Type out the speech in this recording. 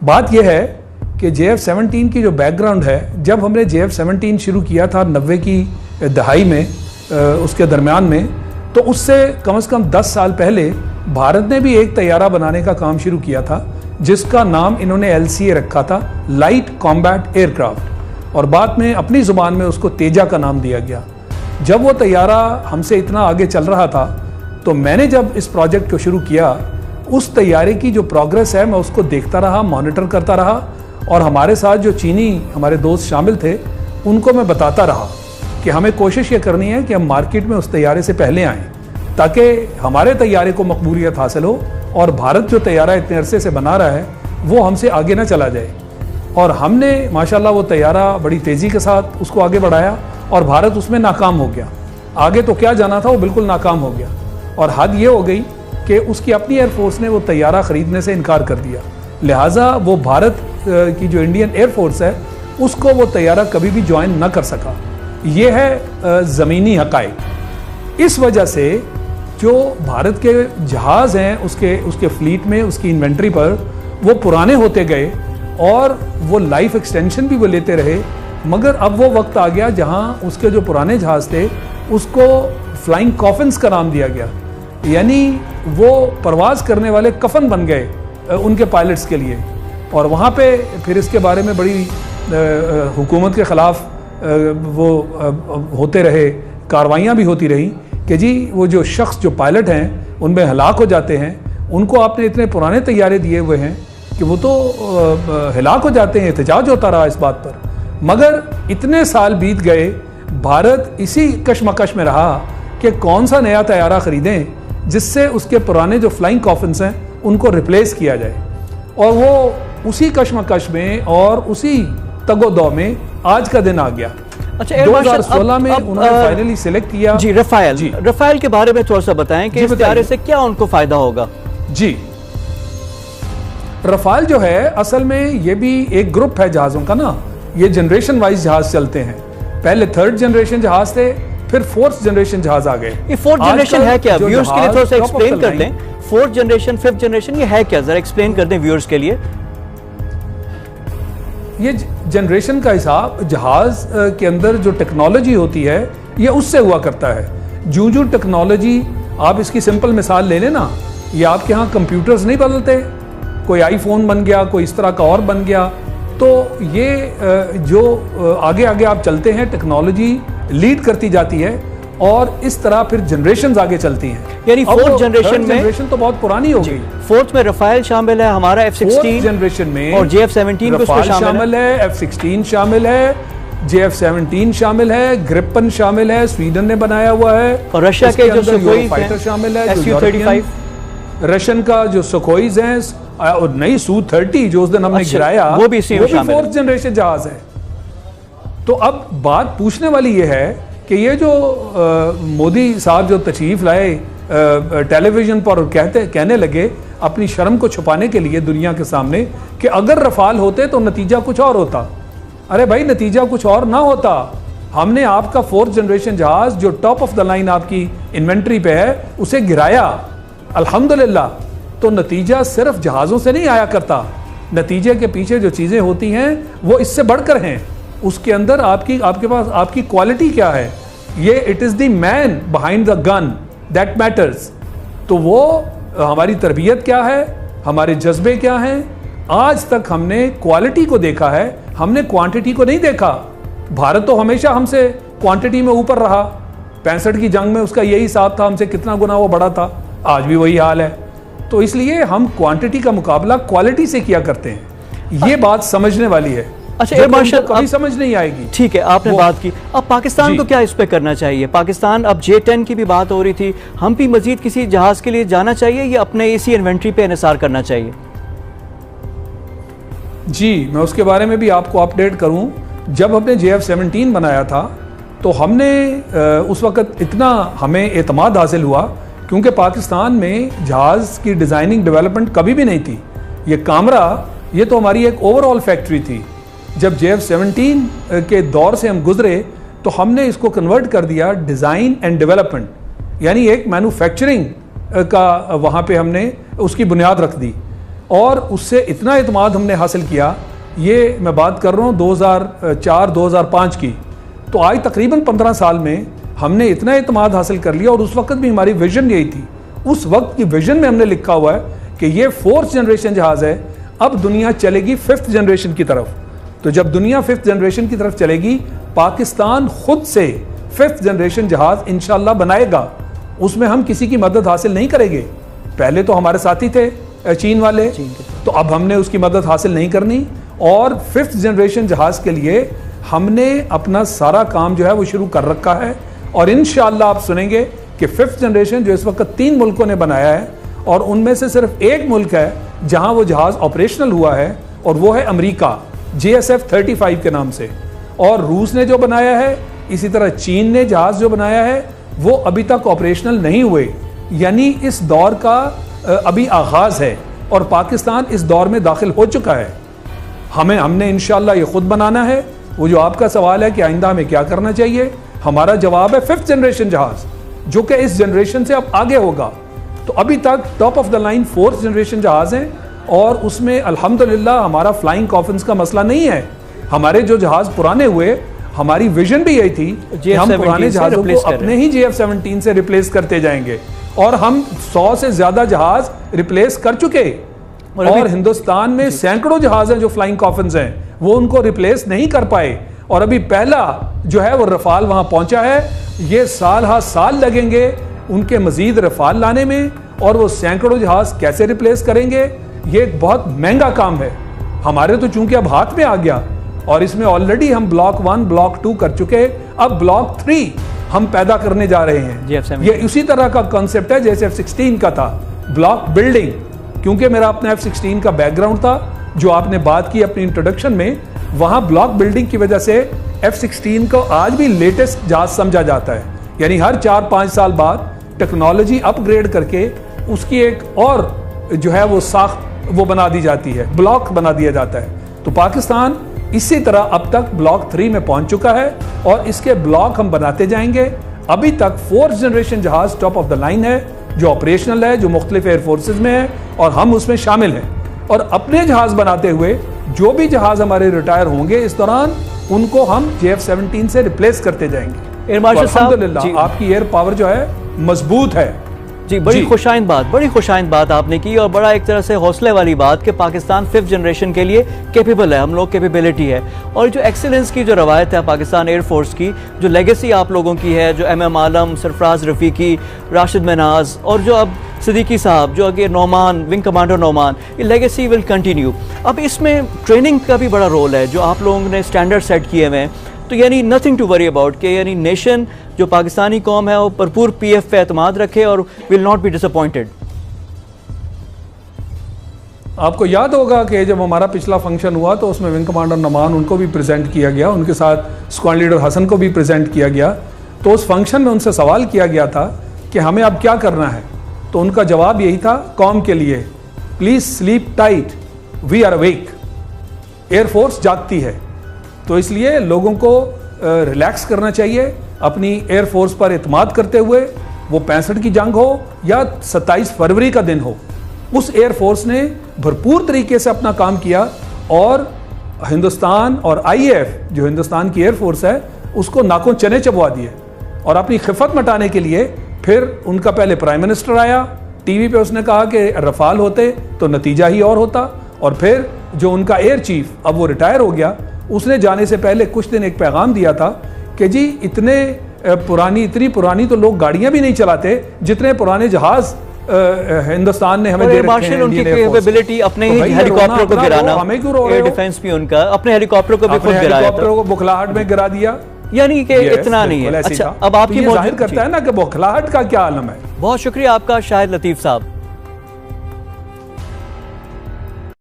बात यह है कि JF-17 की जो बैकग्राउंड है, जब हमने JF-17 शुरू किया था 90 की दहाई में, उसके दरमियान में, तो उससे कम से कम 10 साल पहले भारत ने भी एक तैयारा बनाने का काम शुरू किया था जिसका नाम इन्होंने LCA रखा था, लाइट कॉम्बैट एयरक्राफ्ट, और बाद में अपनी ज़ुबान में उसको तेजा का नाम दिया गया। जब वो तैयारा हमसे इतना आगे चल रहा था तो मैंने जब इस प्रोजेक्ट को शुरू किया, उस तैयारे की जो प्रोग्रेस है मैं उसको देखता रहा, मॉनिटर करता रहा, और हमारे साथ जो चीनी हमारे दोस्त शामिल थे उनको मैं बताता रहा कि हमें कोशिश ये करनी है कि हम मार्केट में उस तैयारे से पहले आएँ ताकि हमारे तैयारे को मकबूलियत हासिल हो और भारत जो तैयारा इतने अरसे से बना रहा है वो हमसे आगे ना चला जाए। और हमने माशाल्लाह वो तैयारा बड़ी तेज़ी के साथ उसको आगे बढ़ाया और भारत उसमें नाकाम हो गया। आगे तो क्या जाना था, वो बिल्कुल नाकाम हो गया। और हद ये हो गई कि उसकी अपनी एयरफोर्स ने वो तैयारा ख़रीदने से इनकार कर दिया, लिहाजा वो भारत की जो इंडियन एयरफोर्स है उसको वो तैयारा कभी भी ज्वाइन ना कर सका। ये है ज़मीनी हक़ाइक़। इस वजह से जो भारत के जहाज़ हैं उसके फ्लीट में, उसकी इन्वेंट्री पर, वो पुराने होते गए और वो लाइफ एक्सटेंशन भी वो लेते रहे। मगर अब वो वक्त आ गया जहां उसके जो पुराने जहाज़ थे उसको फ्लाइंग कॉफिन्स का नाम दिया गया, यानी वो परवाज़ करने वाले कफन बन गए उनके पायलट्स के लिए। और वहाँ पे फिर इसके बारे में बड़ी हुकूमत के ख़िलाफ़ वो होते रहे, कार्रवाइयाँ भी होती रही कि जी वो जो शख्स जो पायलट हैं उनमें हलाक हो जाते हैं, उनको आपने इतने पुराने तैयारे दिए हुए हैं कि वो तो हलाक हो जाते हैं। एहतजाज होता रहा इस बात पर, मगर इतने साल बीत गए, भारत इसी कशमकश में रहा कि कौन सा नया तैयारा ख़रीदें जिससे उसके पुराने जो फ्लाइंग कॉफिन्स हैं उनको रिप्लेस किया जाए। और वो उसी कशमकश में और उसी तगोदौ में आज का दिन आ गया। अच्छा, 2016 में उन्होंने फाइनली सिलेक्ट किया। जी, रफाल के बारे में थोड़ा सा बताएं कि इस तैयारे से क्या उनको फायदा होगा। जी, रफाल जो है असल में ये भी एक ग्रुप है जहाज़ों का ना, ये जनरेशन वाइज जहाज चलते हैं। पहले 3rd जनरेशन जहाज थे, फिर 4th जनरेशन जहाज आ गए। ये 4th जनरेशन है क्या? व्यूअर्स के लिए थोड़ा सा एक्सप्लेन कर दें। 4th जनरेशन, 5th जनरेशन ये है क्या, जरा एक्सप्लेन कर दें व्यूअर्स के लिए। ये जनरेशन का हिसाब जहाज के अंदर जो टेक्नोलॉजी होती है ये उससे हुआ करता है। जो टेक्नोलॉजी, आप इसकी सिंपल मिसाल ले लेना, ये आपके यहाँ कंप्यूटर्स नहीं बदलते, कोई आईफोन बन गया, कोई इस तरह का और बन गया, तो ये जो आगे आगे आप चलते हैं टेक्नोलॉजी लीड करती जाती है और इस तरह फिर जनरेशंस आगे चलती हैं। यानी 4th जनरेशन तो बहुत पुरानी हो गई। 4th में रफाल शामिल है, हमारा F-16 जनरेशन में, और JF-17 रफाल शामिल है, F-16 शामिल है, JF-17 शामिल है, ग्रिपन शामिल है, स्वीडन ने बनाया हुआ है, और रशिया के जो सुखोई फाइटर शामिल है, Su-35, रशियन का जो सुखोईज हैं, और नई Su-30 जो उस दिन हमने गिराया वो भी 4th जनरेशन जहाज है। तो अब बात पूछने वाली ये है कि ये जो मोदी साहब जो तशरीफ लाए टेलीविजन पर कहने लगे अपनी शर्म को छुपाने के लिए दुनिया के सामने कि अगर रफाल होते तो नतीजा कुछ और होता। अरे भाई, नतीजा कुछ और ना होता। हमने आपका 4th जनरेशन जहाज जो टॉप ऑफ द लाइन आपकी इन्वेंट्री पे है उसे गिराया, अल्हम्दुलिल्लाह। तो नतीजा सिर्फ जहाज़ों से नहीं आया करता, नतीजे के पीछे जो चीज़ें होती हैं वो इससे बढ़कर हैं। उसके अंदर आपके पास आपकी क्वालिटी क्या है, ये it is the man behind the gun that matters. तो वो हमारी तरबियत क्या है, हमारे जज्बे क्या हैं। आज तक हमने क्वालिटी को देखा है, हमने क्वांटिटी को नहीं देखा। भारत तो हमेशा हमसे क्वांटिटी में ऊपर रहा। 65 की जंग में उसका यही हिसाब था, हमसे कितना गुना वो बड़ा था, आज भी वही हाल है। तो इसलिए हम क्वांटिटी का मुकाबला क्वालिटी से किया करते हैं। ये बात समझने वाली है। अच्छा, एयर मार्शल कभी समझ नहीं आएगी। ठीक है, आपने बात की। अब पाकिस्तान को क्या इस पे करना चाहिए? पाकिस्तान, अब J-10 की भी बात हो रही थी, हम भी मजीद किसी जहाज के लिए जाना चाहिए या अपने इसी इन्वेंट्री पे इन्हिसार करना चाहिए? जी, मैं उसके बारे में भी आपको अपडेट करूं। जब हमने JF-17 बनाया था तो हमने उस वक़्त इतना हमें एतमाद हासिल हुआ क्योंकि पाकिस्तान में जहाज़ की डिज़ाइनिंग डेवलपमेंट कभी भी नहीं थी। ये कामरा, ये तो हमारी एक ओवरऑल फैक्ट्री थी। जब JF-17 के दौर से हम गुजरे तो हमने इसको कन्वर्ट कर दिया डिज़ाइन एंड डेवलपमेंट, यानी एक मैन्युफैक्चरिंग का वहाँ पे हमने उसकी बुनियाद रख दी। और उससे इतना एतमाद हमने हासिल किया, ये मैं बात कर रहा हूँ 2004-2005 की, तो आज तकरीबन 15 साल में हमने इतना एतमाद हासिल कर लिया। और उस वक्त भी हमारी विजन यही थी, उस वक्त की विजन में हमने लिखा हुआ है कि ये 4th जनरेशन जहाज है, अब दुनिया चलेगी 5th जनरेशन की तरफ। तो जब दुनिया 5th जनरेशन की तरफ चलेगी, पाकिस्तान खुद से 5th जनरेशन जहाज इंशाल्लाह बनाएगा। उसमें हम किसी की मदद हासिल नहीं करेंगे। पहले तो हमारे साथी थे चीन वाले, तो अब हमने उसकी मदद हासिल नहीं करनी। और 5th जनरेशन जहाज के लिए हमने अपना सारा काम जो है वो शुरू कर रखा है। और इंशाल्लाह आप सुनेंगे कि 5th जनरेशन जो इस वक्त 3 मुल्कों ने बनाया है, और उनमें से सिर्फ एक मुल्क है जहां वो जहाज ऑपरेशनल हुआ है, और वो है अमेरिका, JSF-35 के नाम से। और रूस ने जो बनाया है, इसी तरह चीन ने जहाज जो बनाया है, वो अभी तक ऑपरेशनल नहीं हुए। यानी इस दौर का अभी आगाज है और पाकिस्तान इस दौर में दाखिल हो चुका है। हमने इंशाल्लाह ये खुद बनाना है। वो जो आपका सवाल है कि आइंदा हमें क्या करना चाहिए, हमारा जवाब है 5th जनरेशन जहाज, जो कि इस जनरेशन से अब आगे होगा। तो अभी तक top of the line 4th generation जहाज हैं, और उसमें अल्हम्दुलिल्लाह हमारा फ्लाइंग कॉफिन्स का मसला नहीं है। हमारे जो जहाज पुराने हुए, हमारी विजन भी यही थी कि हम पुराने जहाजों को अपने ही JF-17 से रिप्लेस करते जाएंगे, और हम 100 से ज्यादा जहाज रिप्लेस कर चुके। और हिंदुस्तान में सैकड़ों जहाज हैं जो फ्लाइंग कॉफिन्स हैं, वो उनको रिप्लेस नहीं कर पाए। और अभी पहला जो है वो रफाल वहां पहुंचा है। ये साल हा साल लगेंगे उनके मजीद रफाल लाने में, और वो सैकड़ों जहाज कैसे रिप्लेस करेंगे, ये एक बहुत महंगा काम है। हमारे तो चूंकि अब हाथ में आ गया, और इसमें ऑलरेडी हम ब्लॉक 1 ब्लॉक 2 कर चुके, अब ब्लॉक 3 हम पैदा करने जा रहे हैं। ये उसी तरह का कॉन्सेप्ट है जैसे F-16 का था, ब्लॉक बिल्डिंग। क्योंकि मेरा अपना F-16 का बैकग्राउंड था, जो आपने बात की अपनी इंट्रोडक्शन में, वहां ब्लॉक बिल्डिंग की वजह से F-16 को आज भी लेटेस्ट जहाज समझा जाता है। यानी हर 4-5 साल बाद टेक्नोलॉजी अपग्रेड करके उसकी एक और जो है वो साख्त वो बना दी जाती है, ब्लॉक बना दिया जाता है। तो पाकिस्तान इसी तरह अब तक ब्लॉक 3 में पहुंच चुका है, और इसके ब्लॉक हम बनाते जाएंगे। अभी तक 4th जनरेशन जहाज टॉप ऑफ द लाइन है, जो ऑपरेशनल है, जो मुख्तलिफ एयर फोर्सेज में है, और हम उसमें शामिल हैं। और अपने जहाज बनाते हुए जो भी जहाज हमारे रिटायर होंगे इस दौरान, उनको हम JF-17 से रिप्लेस करते जाएंगे। एयर मार्शल साहब, अल्हम्दुलिल्लाह आपकी एयर पावर जो है मजबूत है। जी, बड़ी खुशाइंद बात आपने की, और बड़ा एक तरह से हौसले वाली बात कि पाकिस्तान 5th जनरेशन के लिए कैपेबल है, हम लोग कैपेबिलिटी है। और जो एक्सीलेंस की जो रवायत है पाकिस्तान एयरफोर्स की, जो लेगेसी आप लोगों की है, जो MM आलम, सरफराज रफ़ीकी, राशिद मनाज, और जो अब सिद्दीकी साहब, जो आगे नौमान, विंग कमांडर नौमान, ये लेगेसी विल कंटिन्यू। अब इसमें ट्रेनिंग का भी बड़ा रोल है, जो आप लोगों ने स्टैंडर्ड सेट किए हुए हैं। तो यानी नथिंग टू वरी अबाउट, कि यानी नेशन जो पाकिस्तानी कौम है वो भरपूर PF पे एतमाद रखे और विल नॉट बी डिसअपॉइंटेड। आपको याद होगा कि जब हमारा पिछला फंक्शन हुआ तो उसमें विंग कमांडर नमान, उनको भी प्रेजेंट किया गया, उनके साथ स्क्वाड लीडर हसन को भी प्रेजेंट किया गया। तो उस फंक्शन में उनसे सवाल किया गया था कि हमें अब क्या करना है, तो उनका जवाब यही था कौम के लिए, please sleep tight, we are awake. Air force जागती है, तो इसलिए लोगों को रिलैक्स करना चाहिए, अपनी एयरफोर्स पर एतमाद करते हुए। वो 65 की जंग हो या 27 फरवरी का दिन हो, उस एयरफोर्स ने भरपूर तरीके से अपना काम किया, और हिंदुस्तान और IAF जो हिंदुस्तान की एयरफोर्स है, उसको नाकों चने चबवा दिए। और अपनी खिफत मटाने के लिए फिर उनका पहले प्राइम मिनिस्टर आया, टीवी पे उसने कहा कि रफाल होते तो नतीजा ही और होता। और फिर जो उनका एयर चीफ, अब वो रिटायर हो गया, उसने जाने से पहले कुछ दिन एक पैगाम दिया था कि जी इतनी पुरानी तो लोग गाड़ियां भी नहीं चलाते जितने पुराने जहाज हिंदुस्तान ने हमें दे रखे हैं। उनकी कैपेबिलिटी अपने ही हेलीकॉप्टर को गिराना, हमें क्यों रो एयर डिफेंस भी उनका अपने हेलीकॉप्टर को भी खुद गिराया, हेलीकॉप्टर को बुखलाहट में गिरा दिया। यानी कि इतना नहीं है। अच्छा, अब आपकी जाहिर करता है ना कि बुखलाहट का क्या आलम है। बहुत शुक्रिया आपका शाहिद लतीफ साहब।